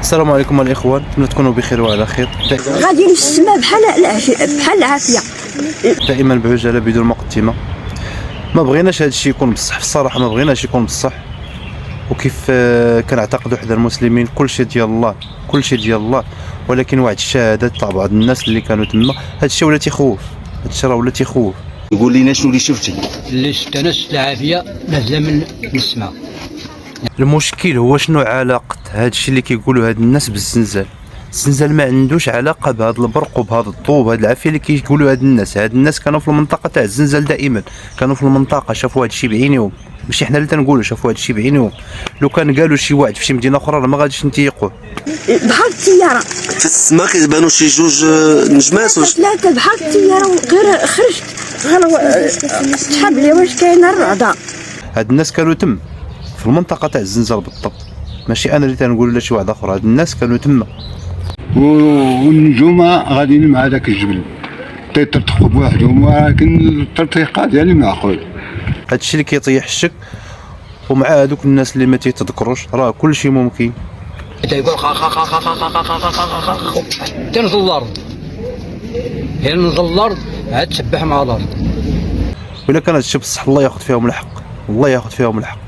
السلام عليكم الاخوان، نتمنى تكونوا بخير وعلى خير. غادي للسما بحال العافيه. دائما بعجاله بدون مقدمه. ما بغيناش هذا الشيء يكون بصح، في الصراحه ما بغيناش يكون بصح. وكيف كنعتقدوا حنا المسلمين كل شيء ديال الله، كل شيء ديال الله، ولكن واحد الشهادات تاع بعض الناس اللي كانوا تما، هذا الشيء ولا تيخوف، هذا الشيء راه ولا تيخوف. قول لنا شنو اللي شفتي؟ اللي شفت انا شفت العافيه نازله من السماء. المشكل هو شنو علاقه هذا الشيء اللي كيقولوا هاد الناس بالزلزال؟ الزلزال ما عندوش علاقه بهذا البرق وبهذا الضوء وبهذه العافيه اللي كيقولوا هاد الناس. هاد الناس كانوا في المنطقه تاع الزلزال دائما، كانوا في المنطقه، شافوا هاد الشيء بعينيهم، ماشي حنا اللي تنقولوا، شافوا هاد الشيء بعينيهم. لو كان قالوا شي واحد في شي مدينه اخرى راه ما غاديش نتيقوه. بحال الطياره في السما كيبانوا شي جوج نجمات واش؟ ثلاثه بحال الطياره، غير خرجت سحب لي واش كاينه الرعده. هاد الناس كانوا تم في المنطقه تاع الزلزال بالضبط، ماشي انا اللي تنقول ولا شي واحد اخر. هاد الناس كانوا تما. والنجومه غاديين مع داك الجبل تيطرطقوا بوحدهم، ولكن الترطيقه ديالي معقول. هاد الشيء اللي كيطيح الشك، ومع هادوك الناس اللي ما تيتذكروش راه كل شيء ممكن. تيقول تنزل الارض، ينزل الارض عاد تسبح مع الارض. ولا كان هاد الشيء بصح الله ياخذ فيهم الحق، الله ياخذ فيهم الحق.